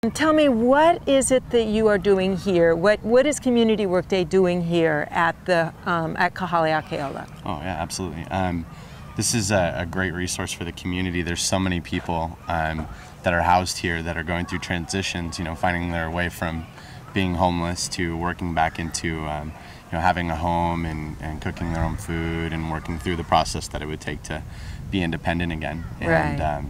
Tell me, what is it that you are doing here? What is Community Work Day doing here at the at Kahaleakeola? Oh yeah, absolutely. This is a great resource for the community. There's so many people that are housed here that are going through transitions, finding their way from being homeless to working back into having a home and cooking their own food and working through the process that it would take to be independent again. And right.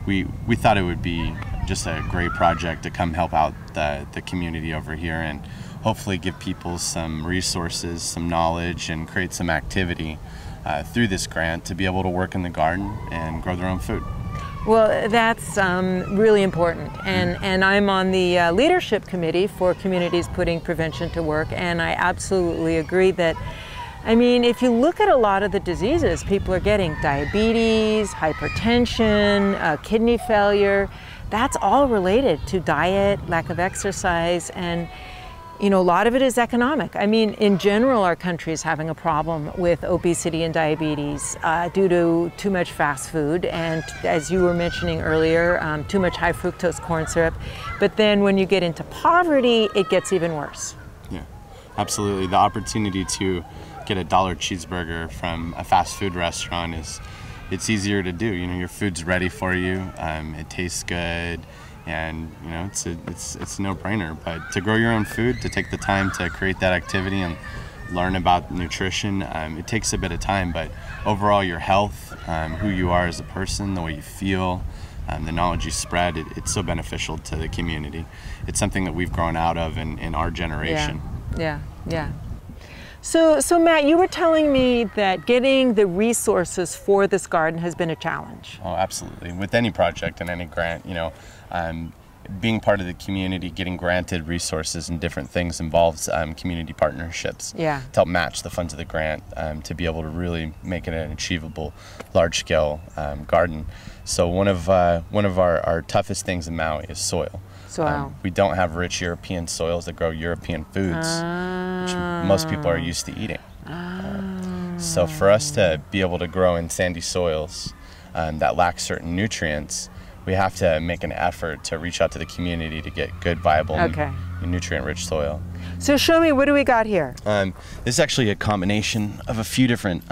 We thought it would be just a great project to come help out the community over here and hopefully give people some resources, some knowledge, and create some activity through this grant to be able to work in the garden and grow their own food. Well, that's really important, and I'm on the leadership committee for Communities Putting Prevention to Work, and I absolutely agree that, if you look at a lot of the diseases, people are getting diabetes, hypertension, kidney failure. That's all related to diet, lack of exercise, and a lot of it is economic. In general, our country is having a problem with obesity and diabetes due to too much fast food and, as you were mentioning earlier, too much high fructose corn syrup. But then when you get into poverty, it gets even worse. Yeah, absolutely. The opportunity to get a $1 cheeseburger from a fast food restaurant it's easier to do. Your food's ready for you. It tastes good. And it's a no-brainer. But to grow your own food, to take the time to create that activity and learn about nutrition, it takes a bit of time. But overall, your health, who you are as a person, the way you feel, the knowledge you spread, it's so beneficial to the community. It's something that we've grown out of in our generation. Yeah. So Matt, you were telling me that getting the resources for this garden has been a challenge. Oh, absolutely. With any project and any grant, being part of the community, getting granted resources and different things involves community partnerships to help match the funds of the grant to be able to really make it an achievable, large-scale garden. So one of our toughest things in Maui is soil. We don't have rich European soils that grow European foods, which most people are used to eating. So for us to be able to grow in sandy soils that lack certain nutrients, we have to make an effort to reach out to the community to get good, viable, nutrient-rich soil. So show me, what do we got here? This is actually a combination of a few different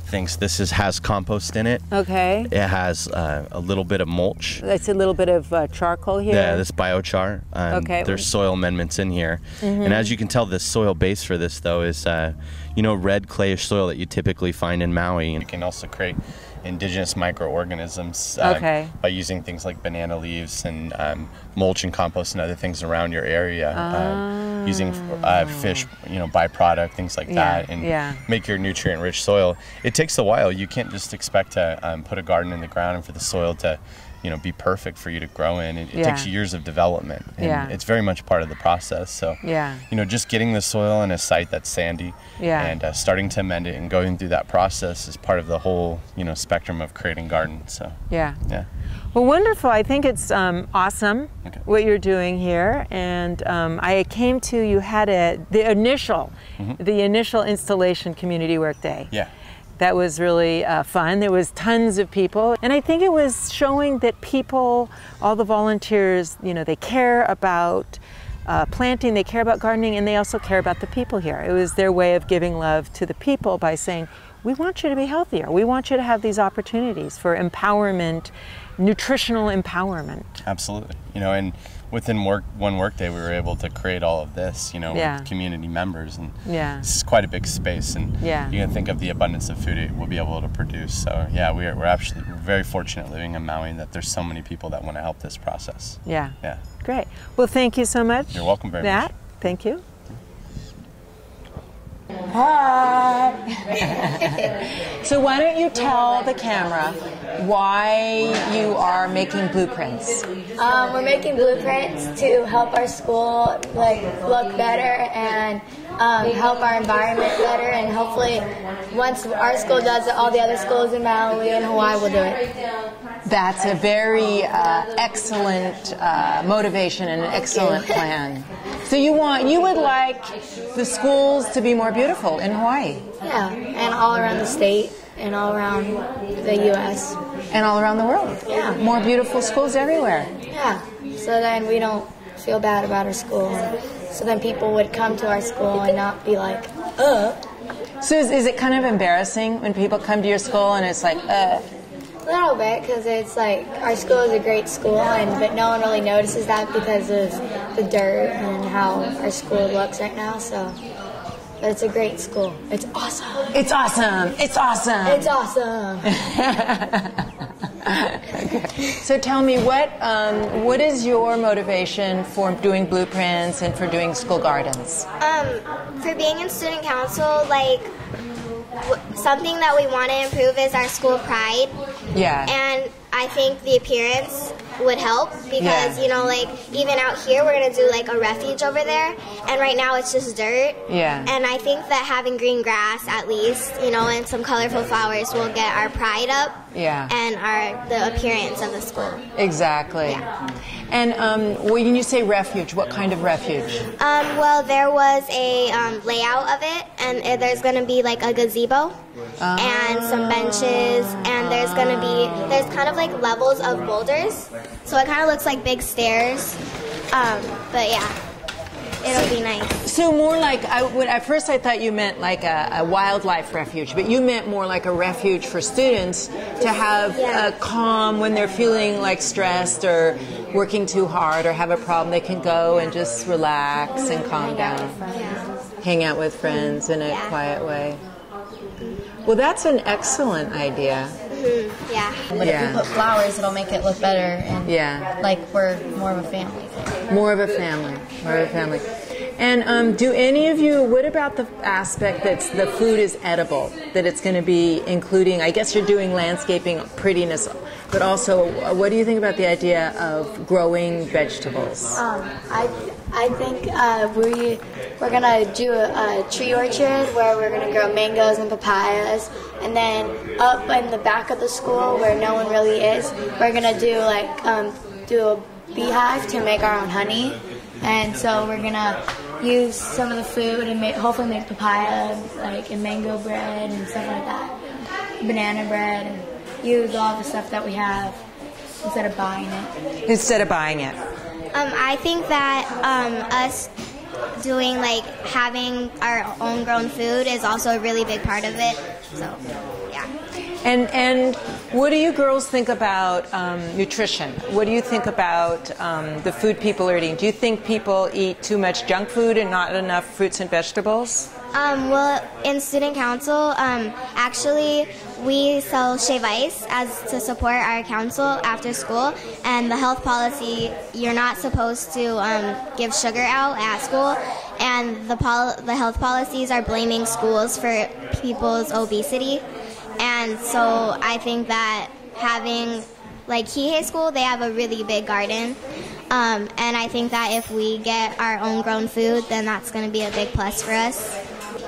things. This has compost in it. Okay. It has a little bit of mulch. That's a little bit of charcoal here. Yeah, this biochar. Okay. There's soil amendments in here. And as you can tell, the soil base for this, though, is red clayish soil that you typically find in Maui. And you can also create indigenous microorganisms by using things like banana leaves and mulch and compost and other things around your area, using fish, byproduct, things like that, and make your nutrient-rich soil. It takes a while. You can't just expect to put a garden in the ground and for the soil to be perfect for you to grow in. It takes years of development, and it's very much part of the process. So, just getting the soil in a site that's sandy and starting to amend it and going through that process is part of the whole, spectrum of creating gardens. So, Well, wonderful. I think it's awesome what you're doing here. And I came to, you had the initial installation Community Work Day. That was really fun. There was tons of people. And I think it was showing that people, all the volunteers, they care about planting, they care about gardening, and they also care about the people here. It was their way of giving love to the people by saying, we want you to be healthier. We want you to have these opportunities for empowerment, nutritional empowerment. Absolutely. And within one workday, we were able to create all of this, with community members, and this is quite a big space, and you can think of the abundance of food it will be able to produce. So we're actually very fortunate living in Maui that there's so many people that want to help this process. Great. Well, thank you so much. You're welcome very Matt, much. Thank you. Hi. So why don't you tell the camera why you are making blueprints? We're making blueprints to help our school look better and help our environment better, and hopefully once our school does it, all the other schools in Maui and Hawaii will do it. That's a very excellent motivation and an excellent plan. So you would like the schools to be more beautiful in Hawaii? Yeah, and all around the state and all around the U.S. And all around the world? Yeah. More beautiful schools everywhere? Yeah. so then we don't feel bad about our school. So then people would come to our school and not be like, ugh. So is it kind of embarrassing when people come to your school and it's like, ugh? A little bit, because it's like our school is a great school, but no one really notices that because of the dirt and how our school looks right now. So, but it's a great school. It's awesome. It's awesome. It's awesome. It's awesome. Okay. So tell me, what is your motivation for doing blueprints and for doing school gardens? For being in student council, like something that we want to improve is our school pride. Yeah. And I think the appearance would help because, you know, like even out here we're going to do like a refuge over there, and right now it's just dirt. Yeah. And I think that having green grass at least, you know, and some colorful flowers will get our pride up. Yeah. And the appearance of the school. Exactly. Yeah. And when you say refuge, what kind of refuge? Well, there was a layout of it, and there's going to be like a gazebo and some benches, and there's kind of like levels of boulders, so it kind of looks like big stairs. But yeah, it'll be nice. So more like, at first I thought you meant like a wildlife refuge, but you meant more like a refuge for students to have a calm when they're feeling like stressed or working too hard or have a problem. They can go and just relax and calm down. Hang out with friends in a quiet way. Well, that's an excellent idea. Mm-hmm. Yeah. But if we put flowers, it'll make it look better. And like we're more of a family. More of a family. More of a family. And do any of you, what about the aspect that the food is edible, that it's going to be including, I guess you're doing landscaping, prettiness, but also what do you think about the idea of growing vegetables? I think we're going to do a tree orchard where we're going to grow mangoes and papayas, and then up in the back of the school where no one really is, we're going to do do a beehive to make our own honey. And so we're going to use some of the food and hopefully make papaya and mango bread and stuff like that, banana bread, and use all the stuff that we have instead of buying it. I think that us doing having our own grown food is also a really big part of it. So, yeah. And what do you girls think about nutrition? What do you think about the food people are eating? Do you think people eat too much junk food and not enough fruits and vegetables? Well, in student council, actually, we sell shave ice to support our council after school, and the health policy, you're not supposed to give sugar out at school, and the health policies are blaming schools for people's obesity. And so I think that having, Kihei School, they have a really big garden. And I think that if we get our own grown food, then that's going to be a big plus for us.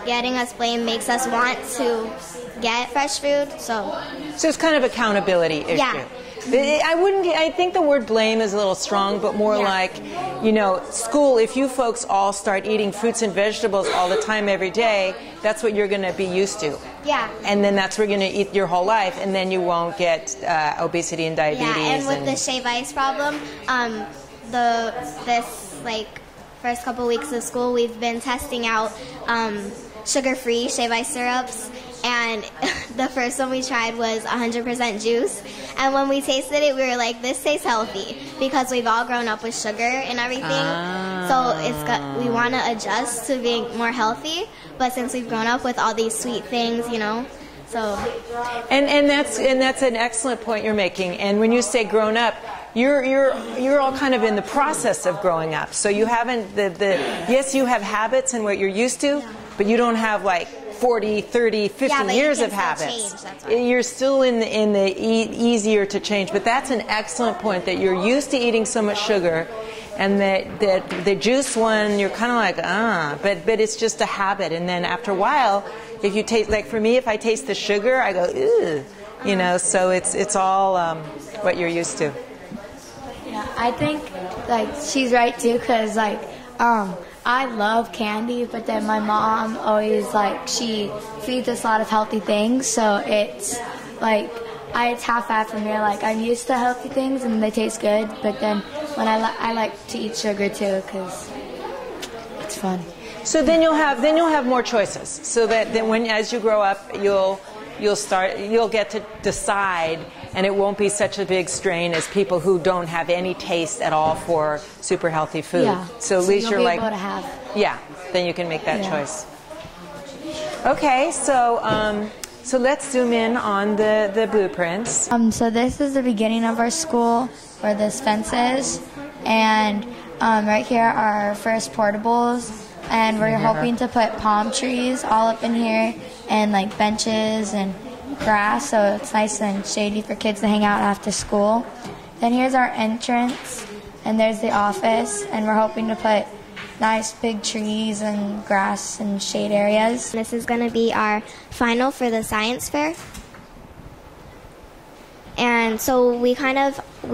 Getting us blamed makes us want to get fresh food. So it's kind of accountability issue. Yeah. I think the word blame is a little strong, but more school, if you folks all start eating fruits and vegetables all the time every day, that's what you're going to be used to. Yeah. And then that's what you're going to eat your whole life, and then you won't get obesity and diabetes. Yeah, and with the shave ice problem, first couple weeks of school, we've been testing out sugar-free shave ice syrups. And the first one we tried was 100% juice. And when we tasted it, we were like, this tastes healthy, because we've all grown up with sugar and everything. So we want to adjust to being more healthy, but since we've grown up with all these sweet things, so. And that's an excellent point you're making. And when you say grown up, you're all kind of in the process of growing up. So you haven't yes, you have habits and what you're used to, but you don't have 40, 30, 50 years of habits. You're still in the easier to change. But that's an excellent point, that you're used to eating so much sugar, and that the juice one, you're kind of but it's just a habit. And then after a while, if you taste, for me, if I taste the sugar, I go, ugh, so it's all what you're used to. Yeah, I think she's right too, because I love candy, but then my mom always she feeds us a lot of healthy things, so it's it's half-half from here. Like, I'm used to healthy things and they taste good, but then when I like to eat sugar too because it's fun. So then you'll have more choices. So that then as you grow up, you'll get to decide, and it won't be such a big strain as people who don't have any taste at all for super healthy food. Yeah. So at least you'll you're be able to have. Yeah. Then you can make that choice. Okay. So let's zoom in on the blueprints. So this is the beginning of our school where this fence is, and right here are our first portables, and we're hoping to put palm trees all up in here and like benches and grass, so it's nice and shady for kids to hang out after school. Then here's our entrance, and there's the office, and we're hoping to put nice big trees and grass and shade areas. This is going to be our final for the science fair. And so we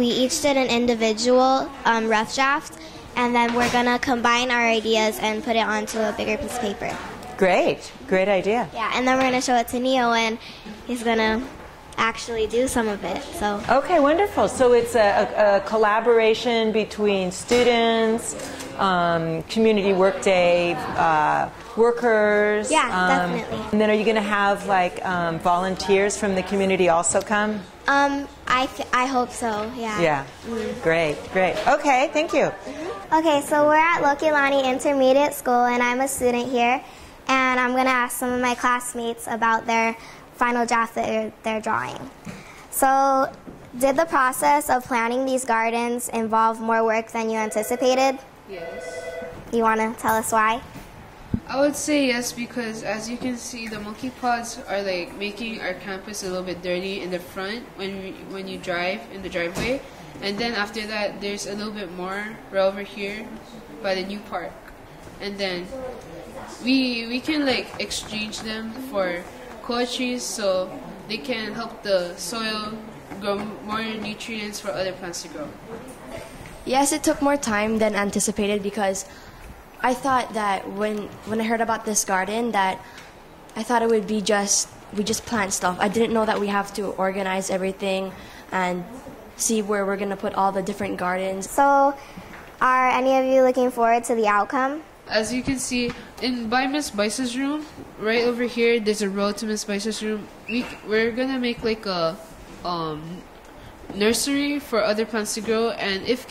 each did an individual rough draft, and then we're going to combine our ideas and put it onto a bigger piece of paper. Great idea. Yeah, and then we're going to show it to Neo, and he's going to actually do some of it. So okay, wonderful. So it's a collaboration between students, community workday workers. Yeah, definitely. And then are you going to have like volunteers from the community also come? I hope so. Yeah. Yeah. Great. Okay, thank you. Okay, so we're at Lokelani Intermediate School, and I'm a student here, and I'm going to ask some of my classmates about their final draft that they're drawing. So, did the process of planning these gardens involve more work than you anticipated? Yes. You want to tell us why? I would say yes, because as you can see, the monkey pods are like making our campus a little bit dirty in the front when you drive in the driveway, and then after that there's a little bit more right over here by the new park, and then we can like exchange them for cocoa trees so they can help the soil grow more nutrients for other plants to grow. Yes, it took more time than anticipated because I thought that when I heard about this garden that I thought it would be we just plant stuff. I didn't know that we have to organize everything and see where we're going to put all the different gardens. So, are any of you looking forward to the outcome? As you can see, by Miss Bice's room, right over here, there's a road to Miss Bice's room. We're gonna make like a nursery for other plants to grow, and if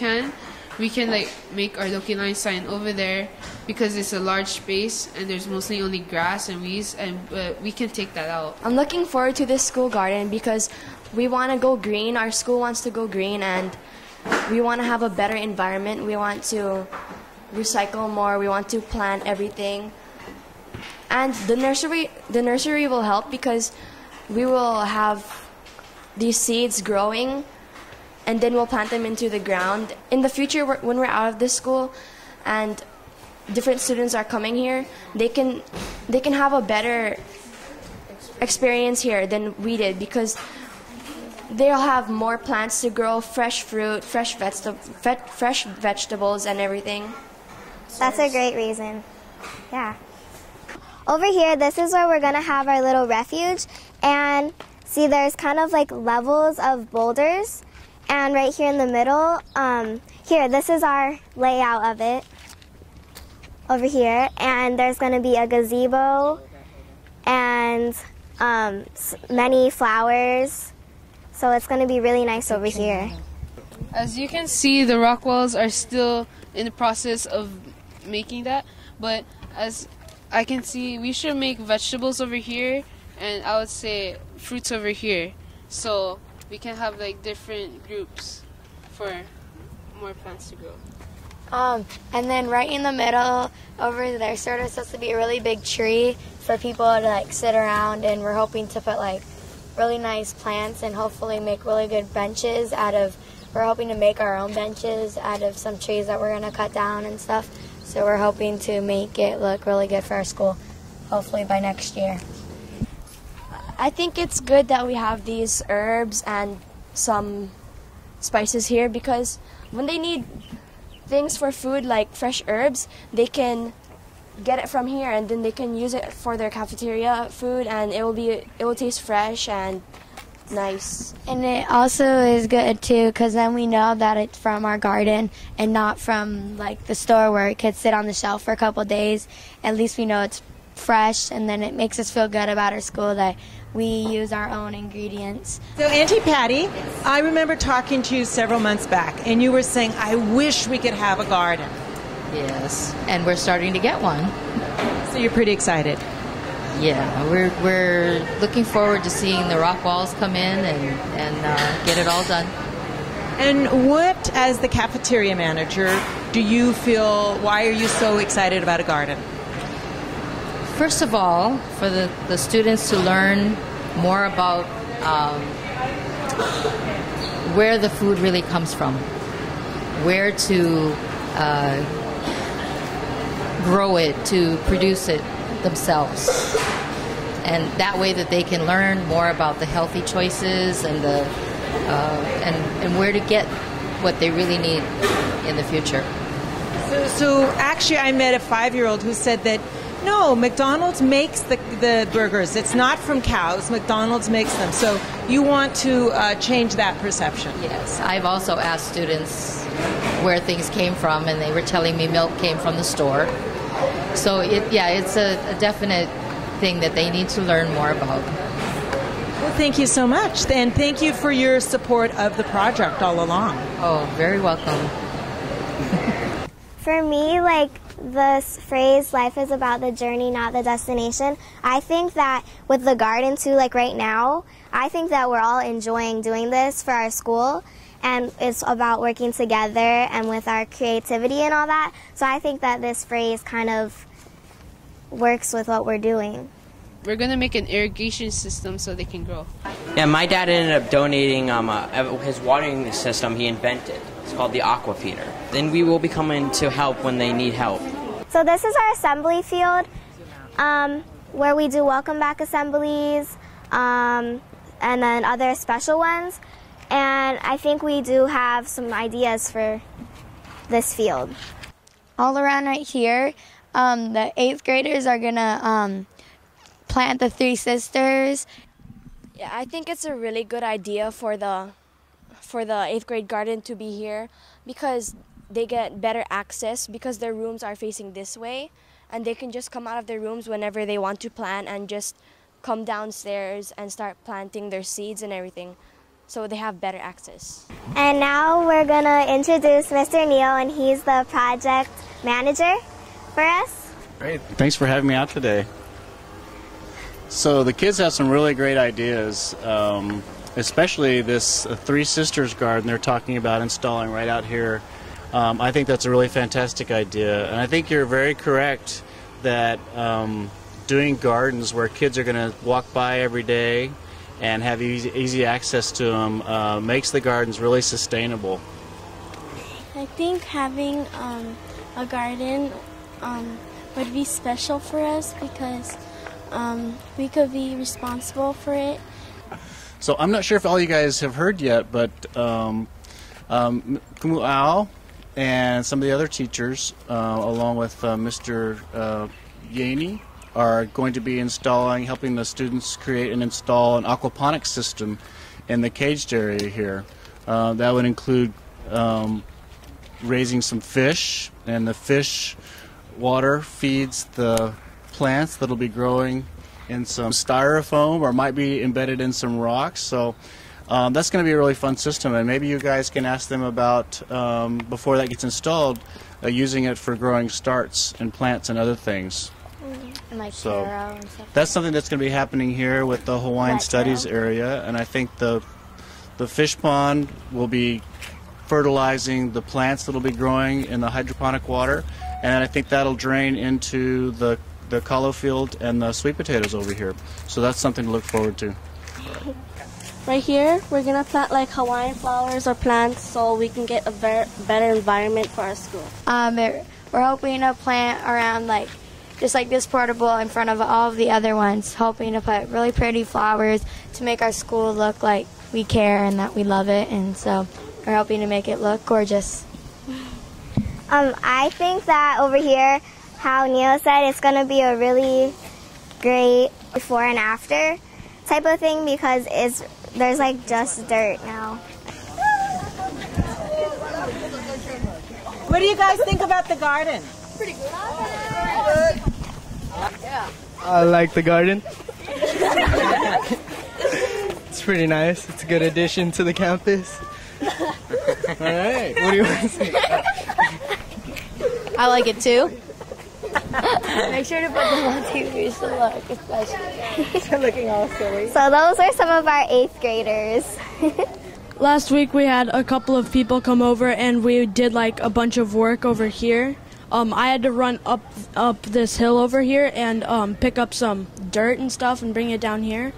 we can like make our Lokelani sign over there because it's a large space and there's mostly only grass and weeds, and we can take that out. I'm looking forward to this school garden because we want to go green. Our school wants to go green, and we want to have a better environment. We want to recycle more. We want to plant everything, and the nursery will help because we will have these seeds growing, and then we'll plant them into the ground. In the future, when we're out of this school and different students are coming here, they can have a better experience here than we did because they'll have more plants to grow, fresh fruit, fresh vegetables and everything. That's a great reason. Yeah. Over here, this is where we're going to have our little refuge. And see, there's kind of like levels of boulders. And right here in the middle, this is our layout of it. Over here. And there's going to be a gazebo and many flowers. So it's going to be really nice over here. As you can see, the rock walls are still in the process of making that, but as I can see, we should make vegetables over here, and I would say fruits over here, so we can have like different groups for more plants to grow. And then right in the middle over there sort of supposed to be a really big tree for people to like sit around, and we're hoping to put like really nice plants and hopefully make really good benches we're hoping to make our own benches out of some trees that we're going to cut down and stuff. So we're hoping to make it look really good for our school, hopefully by next year. I think it's good that we have these herbs and some spices here because when they need things for food like fresh herbs, they can get it from here and then they can use it for their cafeteria food, and it will taste fresh and nice. And it also is good too, because then we know that it's from our garden and not from like the store where it could sit on the shelf for a couple of days. At least we know it's fresh, and then it makes us feel good about our school that we use our own ingredients. So Auntie Patty, I remember talking to you several months back, and you were saying, I wish we could have a garden. Yes, and we're starting to get one. So you're pretty excited. Yeah, we're looking forward to seeing the rock walls come in and get it all done. And what, as the cafeteria manager, do you feel, why are you so excited about a garden? First of all, for the students to learn more about where the food really comes from, where to grow it, to produce it themselves. And that way that they can learn more about the healthy choices and and where to get what they really need in the future. So actually I met a 5-year-old who said that no, McDonald's makes the burgers. It's not from cows. McDonald's makes them. So you want to change that perception. Yes. I've also asked students where things came from, and they were telling me milk came from the store. So, it's a definite thing that they need to learn more about. Well, thank you so much. And thank you for your support of the project all along. Oh, very welcome. For me, like, the phrase, life is about the journey, not the destination, I think that with the garden too, like right now, I think that we're all enjoying doing this for our school, and it's about working together and with our creativity and all that. So I think that this phrase kind of works with what we're doing. We're going to make an irrigation system so they can grow. Yeah, my dad ended up donating his watering system he invented. It's called the aqua feeder. Then we will be coming to help when they need help. So this is our assembly field where we do welcome back assemblies and then other special ones. And I think we do have some ideas for this field. All around right here, the 8th graders are going to plant the 3 sisters. Yeah, I think it's a really good idea for the 8th grade garden to be here, because they get better access because their rooms are facing this way, and they can just come out of their rooms whenever they want to plant and just come downstairs and start planting their seeds and everything, so they have better access. And now we're going to introduce Mr. Neal, and he's the project manager for us. Great. Thanks for having me out today. So the kids have some really great ideas, especially this 3 Sisters garden they're talking about installing right out here. I think that's a really fantastic idea, and I think you're very correct that doing gardens where kids are going to walk by every day and have easy access to them makes the gardens really sustainable. I think having a garden would be special for us because we could be responsible for it. So I'm not sure if all you guys have heard yet, but Kumu'au and some of the other teachers, along with Mr. Yaney, are going to be helping the students create and install an aquaponics system in the caged area here. That would include raising some fish, and the fish water feeds the plants that'll be growing in some styrofoam or might be embedded in some rocks. So that's going to be a really fun system, and maybe you guys can ask them about, before that gets installed, using it for growing starts and plants and other things. And like so taro and stuff. That's something that's going to be happening here with the Hawaiian Studies area, and I think the fish pond will be fertilizing the plants that'll be growing in the hydroponic water, and I think that'll drain into the kalo field and the sweet potatoes over here. So that's something to look forward to. Right here, we're going to plant like Hawaiian flowers or plants so we can get a better environment for our school. We're hoping to plant around just like this portable in front of all of the other ones, hoping to put really pretty flowers to make our school look like we care and that we love it, and so we're hoping to make it look gorgeous. I think that over here, how Neil said, it's going to be a really great before and after type of thing, because it's there's like just dirt now. What do you guys think about the garden? Pretty good. Yeah. I like the garden. It's pretty nice. It's a good addition to the campus. All right. What do you want to say? I like it too. Make sure to put them on TV to look, especially. They're looking all silly. So those are some of our 8th graders. Last week we had a couple of people come over and we did like a bunch of work over here. I had to run up this hill over here and pick up some dirt and stuff and bring it down here.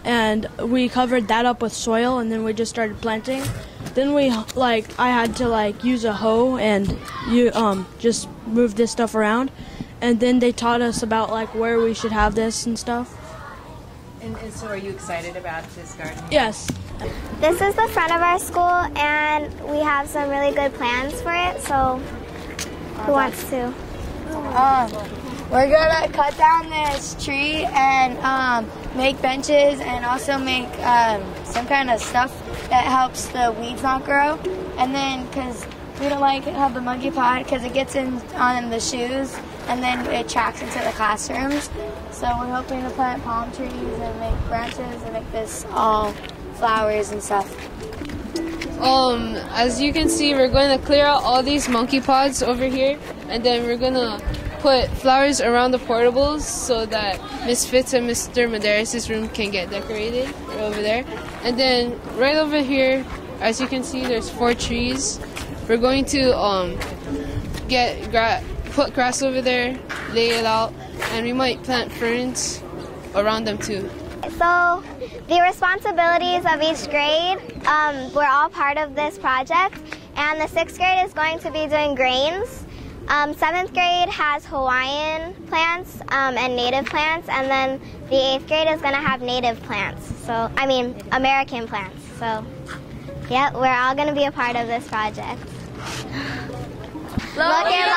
And we covered that up with soil and then we just started planting. Then I had to use a hoe and just move this stuff around. And then they taught us about where we should have this and stuff. And so are you excited about this garden? Yes. This is the front of our school and we have some really good plans for it, so who wants to? We're gonna cut down this tree and make benches and also make some kind of stuff that helps the weeds not grow. And then, because we don't have the monkey pod because it gets on the shoes and then it tracks into the classrooms. So we're hoping to plant palm trees and make branches and make this all flowers and stuff. As you can see, we're going to clear out all these monkey pods over here, and then we're going to put flowers around the portables so that Miss Fitz and Mr. Medeiros' room can get decorated right over there. And then right over here, as you can see, there's 4 trees. We're going to put grass over there, lay it out, and we might plant ferns around them too. So the responsibilities of each grade, we're all part of this project, and the 6th grade is going to be doing grains. 7th grade has Hawaiian plants and native plants, and then the 8th grade is going to have native plants, American plants. So yeah, we're all going to be a part of this project. Lokelani!